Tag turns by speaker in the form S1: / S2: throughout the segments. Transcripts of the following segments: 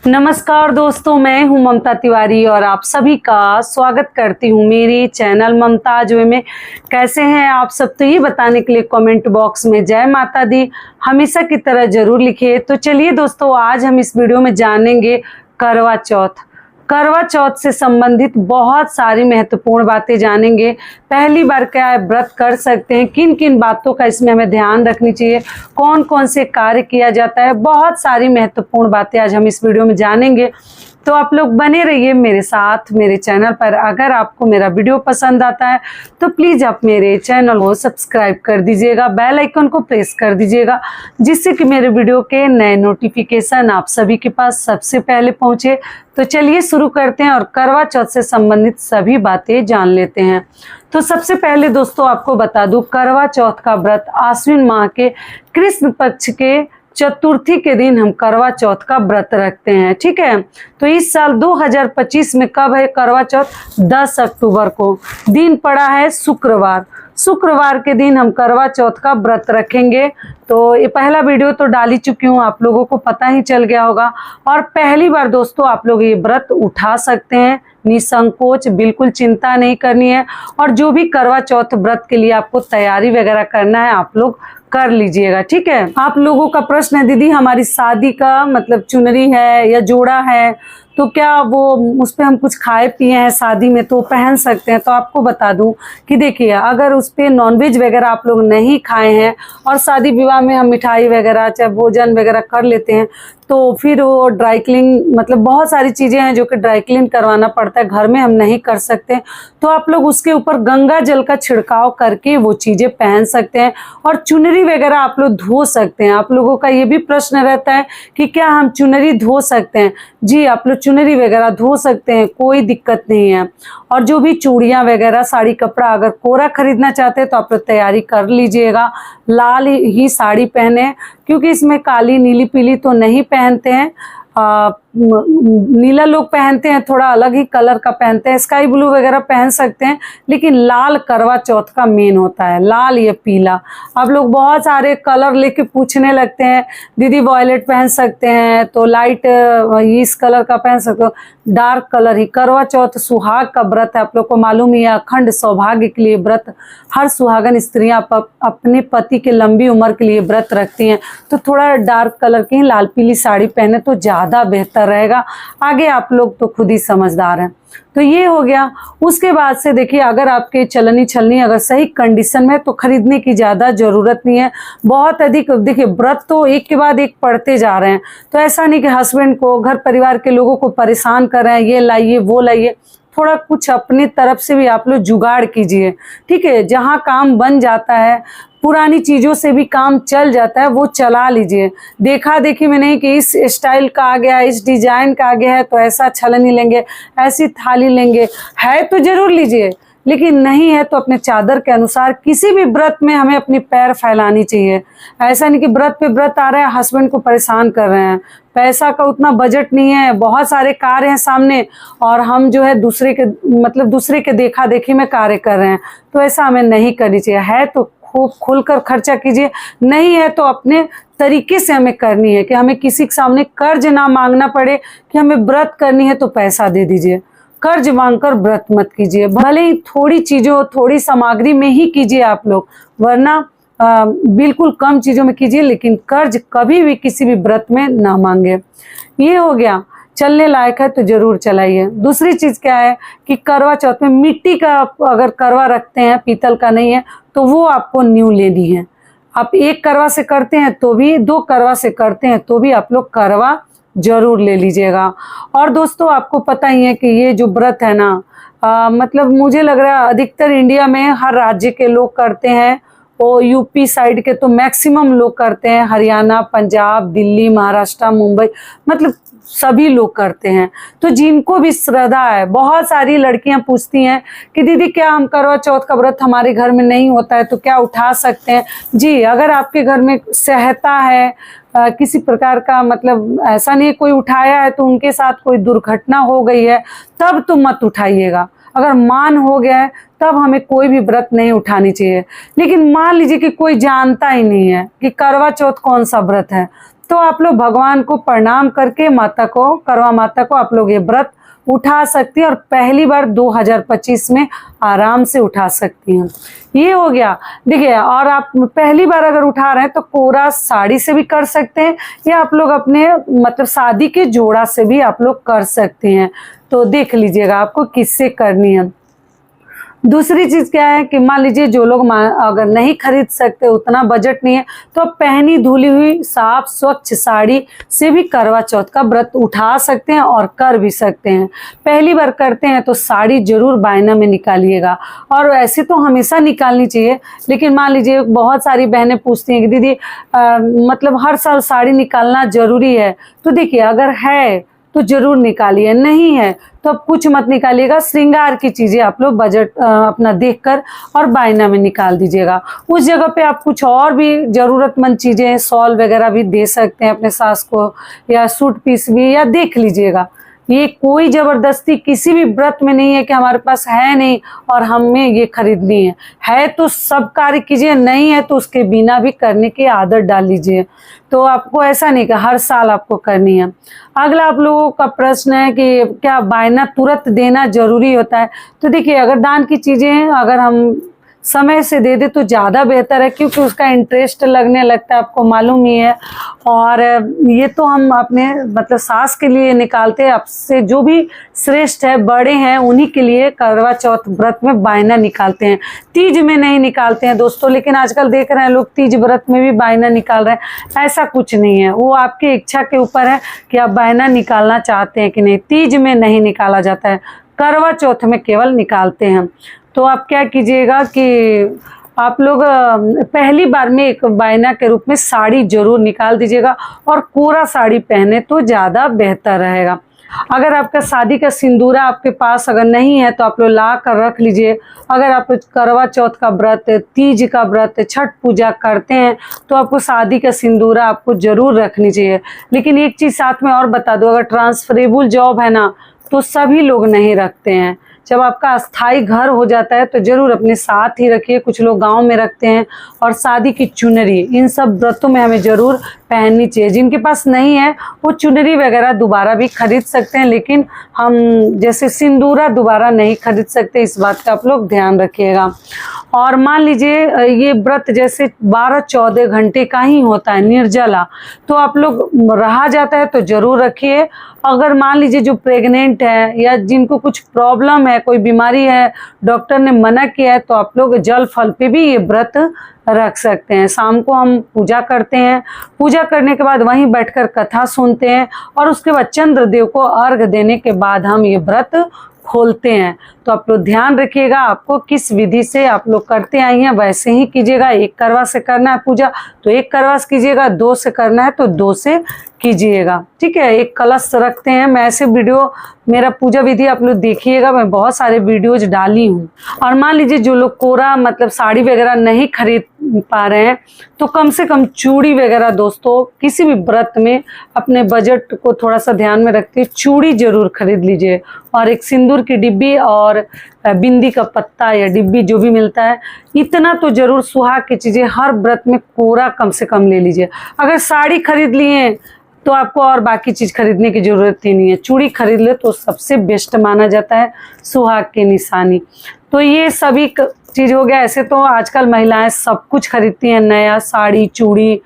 S1: नमस्कार दोस्तों, मैं हूं ममता तिवारी और आप सभी का स्वागत करती हूं मेरे चैनल ममताज वे में। कैसे हैं आप सब? तो ये बताने के लिए कमेंट बॉक्स में जय माता दी हमेशा की तरह जरूर लिखिए। तो चलिए दोस्तों, आज हम इस वीडियो में जानेंगे करवा चौथ। करवा चौथ से संबंधित बहुत सारी महत्वपूर्ण बातें जानेंगे। पहली बार क्या है, व्रत कर सकते हैं, किन किन बातों का इसमें हमें ध्यान रखनी चाहिए, कौन कौन से कार्य किया जाता है, बहुत सारी महत्वपूर्ण बातें आज हम इस वीडियो में जानेंगे। तो आप लोग बने रहिए मेरे साथ मेरे चैनल पर। अगर आपको मेरा वीडियो पसंद आता है तो प्लीज़ आप मेरे चैनल को सब्सक्राइब कर दीजिएगा, बेल आइकन को प्रेस कर दीजिएगा, जिससे कि मेरे वीडियो के नए नोटिफिकेशन आप सभी के पास सबसे पहले पहुंचे। तो चलिए शुरू करते हैं और करवा चौथ से संबंधित सभी बातें जान लेते हैं। तो सबसे पहले दोस्तों आपको बता दूं, करवा चौथ का व्रत आश्विन माह के कृष्ण पक्ष के चतुर्थी के दिन हम करवा चौथ का व्रत रखते हैं। ठीक है, तो इस साल 2025 में कब है करवा चौथ? 10 अक्टूबर को। दिन पड़ा है शुक्रवार। शुक्रवार के दिन हम करवा चौथ का व्रत रखेंगे। तो ये पहला वीडियो तो डाल ही चुकी हूँ, आप लोगों को पता ही चल गया होगा। और पहली बार दोस्तों आप लोग ये व्रत उठा सकते हैं निसंकोच, बिल्कुल चिंता नहीं करनी है। और जो भी करवा चौथ व्रत के लिए आपको तैयारी वगैरह करना है आप लोग कर लीजिएगा। ठीक है, आप लोगों का प्रश्न है दीदी हमारी शादी का मतलब चुनरी है या जोड़ा है, तो क्या वो उस पर हम कुछ खाए पिए हैं शादी में तो पहन सकते हैं? तो आपको बता दूं कि देखिए, अगर उस पर नॉनवेज वगैरह आप लोग नहीं खाए हैं और शादी विवाह में हम मिठाई वगैरह चाहे भोजन वगैरह कर लेते हैं, तो फिर वो ड्राई क्लीन मतलब बहुत सारी चीज़ें हैं जो कि ड्राई क्लीन करवाना पड़ता है, घर में हम नहीं कर सकते। तो आप लोग उसके ऊपर गंगा जल का छिड़काव करके वो चीज़ें पहन सकते हैं। और चुनरी वगैरह आप लोग धो सकते हैं। आप लोगों का ये भी प्रश्न रहता है कि क्या हम चुनरी धो सकते हैं? जी, आप लोग चुनरी वगैरह धो सकते हैं, कोई दिक्कत नहीं है। और जो भी चूड़ियाँ वगैरह साड़ी कपड़ा अगर कोरा खरीदना चाहते हैं तो आप लोग तैयारी कर लीजिएगा। लाल ही साड़ी पहने, क्योंकि इसमें काली नीली पीली तो नहीं पहनते हैं। नीला लोग पहनते हैं, थोड़ा अलग ही कलर का पहनते हैं, स्काई ब्लू वगैरह पहन सकते हैं, लेकिन लाल करवा चौथ का मेन होता है, लाल या पीला। आप लोग बहुत सारे कलर लेके पूछने लगते हैं, दीदी वॉयलेट पहन सकते हैं तो लाइट इस कलर का पहन सकते हो, डार्क कलर ही। करवा चौथ सुहाग का व्रत है, आप लोग को मालूम ही है, अखंड सौभाग्य के लिए व्रत हर सुहागन स्त्रियां अपने पति के लंबी उम्र के लिए व्रत रखती हैं। तो थोड़ा डार्क कलर की लाल पीली साड़ी पहने तो ज़्यादा बेहतर रहेगा। आगे आप लोग तो खुद ही समझदार हैं। तो ये हो गया। उसके बाद से देखिए, अगर आपके चलनी छलनी अगर सही कंडीशन में तो खरीदने की ज़्यादा ज़रूरत नहीं है। बहुत अधिक देखिए, व्रत तो एक के बाद एक पढ़ते जा रहे हैं, तो ऐसा नहीं कि हस्बैंड को घर परिवार के लोगों को परेशान कर रहे हैं ये लाइए वो लाइए। थोड़ा कुछ अपनी तरफ से भी आप लोग जुगाड़ कीजिए। ठीक है, जहाँ काम बन जाता है, पुरानी चीज़ों से भी काम चल जाता है, वो चला लीजिए। देखा देखी में नहीं कि इस स्टाइल का आ गया, इस डिजाइन का आ गया है तो ऐसा छलनी लेंगे, ऐसी थाली लेंगे। है तो जरूर लीजिए, लेकिन नहीं है तो अपने चादर के अनुसार किसी भी व्रत में हमें अपनी पैर फैलानी चाहिए। ऐसा नहीं कि व्रत पे व्रत आ रहा है हस्बैंड को परेशान कर रहे हैं, पैसा का उतना बजट नहीं है, बहुत सारे कार्य हैं सामने और हम जो है दूसरे के देखा देखी में कार्य कर रहे हैं, तो ऐसा हमें नहीं करनी चाहिए। है तो खूब खुलकर खर्चा कीजिए, नहीं है तो अपने तरीके से हमें करनी है कि हमें किसी के सामने कर्ज ना मांगना पड़े कि हमें व्रत करनी है तो पैसा दे दीजिए। कर्ज मांगकर व्रत मत कीजिए, भले ही थोड़ी चीज़ों थोड़ी सामग्री में ही कीजिए आप लोग, वरना बिल्कुल कम चीज़ों में कीजिए, लेकिन कर्ज कभी भी किसी भी व्रत में ना मांगे। ये हो गया। चलने लायक है तो जरूर चलाइए। दूसरी चीज़ क्या है कि करवा चौथ में मिट्टी का अगर करवा रखते हैं, पीतल का नहीं है, तो वो आपको न्यू लेनी है। आप एक करवा से करते हैं तो भी, 2 करवा से करते हैं तो भी आप लोग करवा जरूर ले लीजिएगा। और दोस्तों आपको पता ही है कि ये जो व्रत है ना, मतलब मुझे लग रहा है अधिकतर इंडिया में हर राज्य के लोग करते हैं। वो यूपी साइड के तो मैक्सिमम लोग करते हैं, हरियाणा, पंजाब, दिल्ली, महाराष्ट्र, मुंबई, मतलब सभी लोग करते हैं। तो जिनको भी श्रद्धा है, बहुत सारी लड़कियां पूछती हैं कि दीदी क्या हम करवा चौथ का व्रत हमारे घर में नहीं होता है तो क्या उठा सकते हैं? जी, अगर आपके घर में सहता है किसी प्रकार का, मतलब ऐसा नहीं कोई उठाया है तो उनके साथ कोई दुर्घटना हो गई है, तब तो मत उठाइएगा। अगर मान हो गया है तब हमें कोई भी व्रत नहीं उठानी चाहिए। लेकिन मान लीजिए कि कोई जानता ही नहीं है कि करवा चौथ कौन सा व्रत है, तो आप लोग भगवान को प्रणाम करके माता को, करवा माता को आप लोग ये व्रत उठा सकती हैं और पहली बार 2025 में आराम से उठा सकती हैं। ये हो गया। देखिए, और आप पहली बार अगर उठा रहे हैं तो कोरा साड़ी से भी कर सकते हैं, या आप लोग अपने मतलब शादी के जोड़ा से भी आप लोग कर सकते हैं। तो देख लीजिएगा आपको किससे करनी है। दूसरी चीज़ क्या है कि मान लीजिए जो लोग अगर नहीं खरीद सकते, उतना बजट नहीं है, तो आप पहनी धुली हुई साफ स्वच्छ साड़ी से भी करवा चौथ का व्रत उठा सकते हैं और कर भी सकते हैं। पहली बार करते हैं तो साड़ी जरूर बायना में निकालिएगा, और ऐसे तो हमेशा निकालनी चाहिए। लेकिन मान लीजिए बहुत सारी बहनें पूछती हैं कि दीदी मतलब हर साल साड़ी निकालना जरूरी है, तो देखिए अगर है तो जरूर निकालिए, नहीं है तो अब कुछ मत निकालिएगा। श्रृंगार की चीज़ें आप लोग बजट अपना देखकर और बायना में निकाल दीजिएगा। उस जगह पे आप कुछ और भी ज़रूरतमंद चीज़ें, शॉल वगैरह भी दे सकते हैं अपने सास को, या सूट पीस भी, या देख लीजिएगा। ये कोई ज़बरदस्ती किसी भी व्रत में नहीं है कि हमारे पास है नहीं और हमें ये खरीदनी है तो सब कार्य कीजिए, नहीं है तो उसके बिना भी करने की आदत डाल लीजिए। तो आपको ऐसा नहीं कि हर साल आपको करनी है। अगला आप लोगों का प्रश्न है कि क्या बायना तुरंत देना जरूरी होता है? तो देखिए, अगर दान की चीज़ें अगर हम समय से दे दे तो ज़्यादा बेहतर है, क्योंकि उसका इंटरेस्ट लगने लगता है, आपको मालूम ही है। और ये तो हम अपने मतलब सास के लिए निकालते हैं, आपसे जो भी श्रेष्ठ है, बड़े हैं, उन्हीं के लिए करवा चौथ व्रत में बायना निकालते हैं। तीज में नहीं निकालते हैं दोस्तों, लेकिन आजकल देख रहे हैं लोग तीज व्रत में भी बायना निकाल रहे हैं। ऐसा कुछ नहीं है, वो आपकी इच्छा के ऊपर है कि आप बायना निकालना चाहते हैं कि नहीं। तीज में नहीं निकाला जाता है, करवा चौथ में केवल निकालते हैं। तो आप क्या कीजिएगा कि आप लोग पहली बार में एक बायना के रूप में साड़ी जरूर निकाल दीजिएगा, और कोरा साड़ी पहने तो ज़्यादा बेहतर रहेगा। अगर आपका शादी का सिंदूरा आपके पास अगर नहीं है तो आप लोग ला कर रख लीजिए। अगर आप करवा चौथ का व्रत, तीज का व्रत, छठ पूजा करते हैं तो आपको शादी का सिंदूरा आपको ज़रूर रखनी चाहिए। लेकिन एक चीज़ साथ में और बता दूँ, अगर ट्रांसफरेबल जॉब है ना तो सभी लोग नहीं रखते हैं। जब आपका अस्थाई घर हो जाता है तो ज़रूर अपने साथ ही रखिए। कुछ लोग गांव में रखते हैं। और शादी की चुनरी, इन सब व्रतों में हमें ज़रूर पहननी चाहिए। जिनके पास नहीं है वो चुनरी वगैरह दोबारा भी खरीद सकते हैं, लेकिन हम जैसे सिंदूरा दोबारा नहीं खरीद सकते, इस बात का आप लोग ध्यान रखिएगा। और मान लीजिए ये व्रत जैसे 12-14 घंटे का ही होता है, निर्जला, तो आप लोग रहा जाता है तो ज़रूर रखिए। अगर मान लीजिए जो प्रेग्नेंट है या जिनको कुछ प्रॉब्लम है, कोई बीमारी है, डॉक्टर ने मना किया है, तो आप लोग जल फल पे भी ये व्रत रख सकते हैं। शाम को हम पूजा करते हैं, पूजा करने के बाद वहीं बैठकर कथा सुनते हैं, और उसके बाद चंद्रदेव को अर्घ देने के बाद हम ये व्रत खोलते हैं। तो आप लोग ध्यान रखिएगा, आपको किस विधि से आप लोग करते आई हैं वैसे ही कीजिएगा। एक करवा से करना है पूजा तो एक करवा से कीजिएगा, 2 से करना है तो 2 से कीजिएगा, ठीक है। एक कलश रखते हैं। मैं ऐसे वीडियो, मेरा पूजा विधि आप लोग देखिएगा, मैं बहुत सारे वीडियोज डाली हूँ। और मान लीजिए जो लोग कोरा मतलब साड़ी वगैरह नहीं खरीद पा रहे हैं तो कम से कम चूड़ी वगैरह दोस्तों किसी भी व्रत में अपने बजट को थोड़ा सा ध्यान में रखते हुए चूड़ी जरूर खरीद लीजिए। और एक सिंदूर की डिब्बी और बिंदी का पत्ता या डिब्बी जो भी मिलता है, इतना तो जरूर सुहाग की चीज़ें हर व्रत में कोरा कम से कम ले लीजिए। अगर साड़ी खरीद लिए तो आपको और बाकी चीज़ खरीदने की ज़रूरत ही नहीं है। चूड़ी खरीद ले तो सबसे बेस्ट माना जाता है, सुहाग की निशानी। तो ये सभी चीज़ हो गया। ऐसे तो आजकल महिलाएं सब कुछ खरीदती हैं, नया साड़ी, चूड़ी,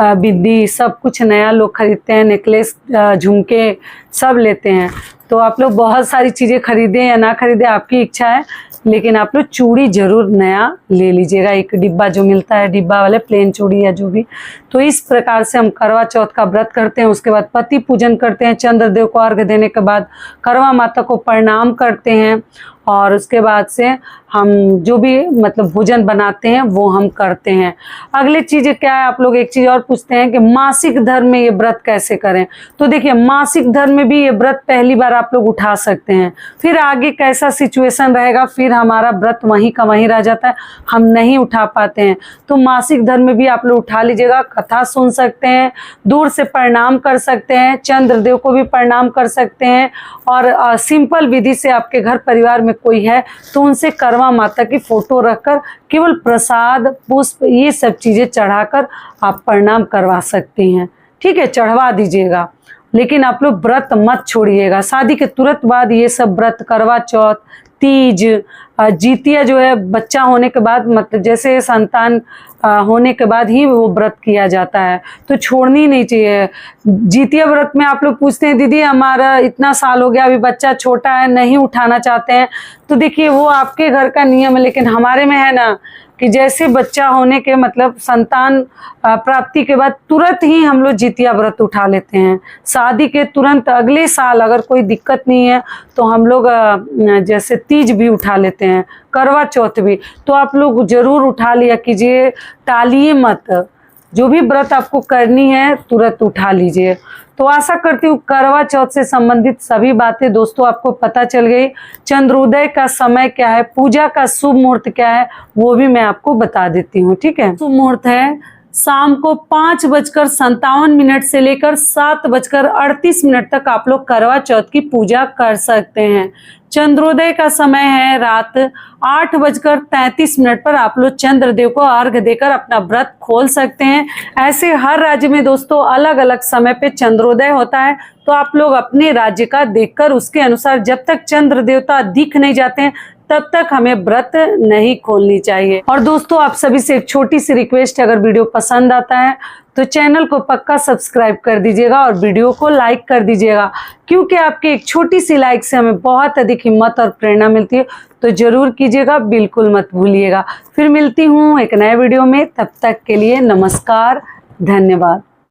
S1: बिंदी, सब कुछ नया लोग खरीदते हैं, नेकलेस, झुमके सब लेते हैं। तो आप लोग बहुत सारी चीज़ें खरीदें या ना खरीदें, आपकी इच्छा है, लेकिन आप लोग चूड़ी जरूर नया ले लीजिएगा। एक डिब्बा जो मिलता है, डिब्बा वाले प्लेन चूड़ी या जो भी। तो इस प्रकार से हम करवा चौथ का व्रत करते हैं। उसके बाद पति पूजन करते हैं, चंद्रदेव को अर्घ देने के बाद करवा माता को प्रणाम करते हैं, और उसके बाद से हम जो भी मतलब भोजन बनाते हैं वो हम करते हैं। अगली चीज़ क्या है, आप लोग एक चीज़ और पूछते हैं कि मासिक धर्म में ये व्रत कैसे करें। तो देखिए, मासिक धर्म में भी ये व्रत पहली बार आप लोग उठा सकते हैं, फिर आगे कैसा सिचुएशन रहेगा, फिर हमारा व्रत वहीं का वहीं रह जाता है, हम नहीं उठा पाते हैं। तो मासिक धर्म में भी आप लोग उठा लीजिएगा, कथा सुन सकते हैं, दूर से प्रणाम कर सकते हैं, चंद्रदेव को भी प्रणाम कर सकते हैं। और सिंपल विधि से आपके घर परिवार में कोई है तो उनसे करवा माता की फोटो रखकर केवल प्रसाद, पुष्प, ये सब चीज़ें चढ़ाकर आप प्रणाम करवा सकती हैं। ठीक है, चढ़वा दीजिएगा, लेकिन आप लोग व्रत मत छोड़िएगा। शादी के तुरंत बाद ये सब व्रत, करवा चौथ, तीज, जितिया जो है बच्चा होने के बाद, मतलब जैसे संतान होने के बाद ही वो व्रत किया जाता है, तो छोड़नी नहीं चाहिए। जितिया व्रत में आप लोग पूछते हैं दीदी हमारा इतना साल हो गया, अभी बच्चा छोटा है, नहीं उठाना चाहते हैं, तो देखिए वो आपके घर का नियम है, लेकिन हमारे में है ना कि जैसे बच्चा होने के मतलब संतान प्राप्ति के बाद तुरंत ही हम लोग जितिया व्रत उठा लेते हैं। शादी के तुरंत अगले साल अगर कोई दिक्कत नहीं है तो हम लोग जैसे तीज भी उठा लेते हैं, करवा चौथ भी। तो आप लोग जरूर उठा लिया कीजिए, टालिए मत। जो भी व्रत आपको करनी है तुरंत उठा लीजिए। तो आशा करती हूँ करवा चौथ से संबंधित सभी बातें दोस्तों आपको पता चल गई। चंद्रोदय का समय क्या है, पूजा का शुभ मुहूर्त क्या है, वो भी मैं आपको बता देती हूँ। ठीक है, शुभ मुहूर्त है शाम को 5:57 से लेकर 7:38 तक आप लोग करवा चौथ की पूजा कर सकते हैं। चंद्रोदय का समय है रात 8:33 पर आप लोग चंद्रदेव को अर्घ देकर अपना व्रत खोल सकते हैं। ऐसे हर राज्य में दोस्तों अलग अलग समय पे चंद्रोदय होता है, तो आप लोग अपने राज्य का देखकर उसके अनुसार जब तक चंद्र देवता दिख नहीं जाते हैं तब तक हमें व्रत नहीं खोलनी चाहिए। और दोस्तों आप सभी से एक छोटी सी रिक्वेस्ट है, अगर वीडियो पसंद आता है तो चैनल को पक्का सब्सक्राइब कर दीजिएगा और वीडियो को लाइक कर दीजिएगा, क्योंकि आपकी एक छोटी सी लाइक से हमें बहुत अधिक हिम्मत और प्रेरणा मिलती है। तो जरूर कीजिएगा, बिल्कुल मत भूलिएगा। फिर मिलती हूँ एक नए वीडियो में, तब तक के लिए नमस्कार, धन्यवाद।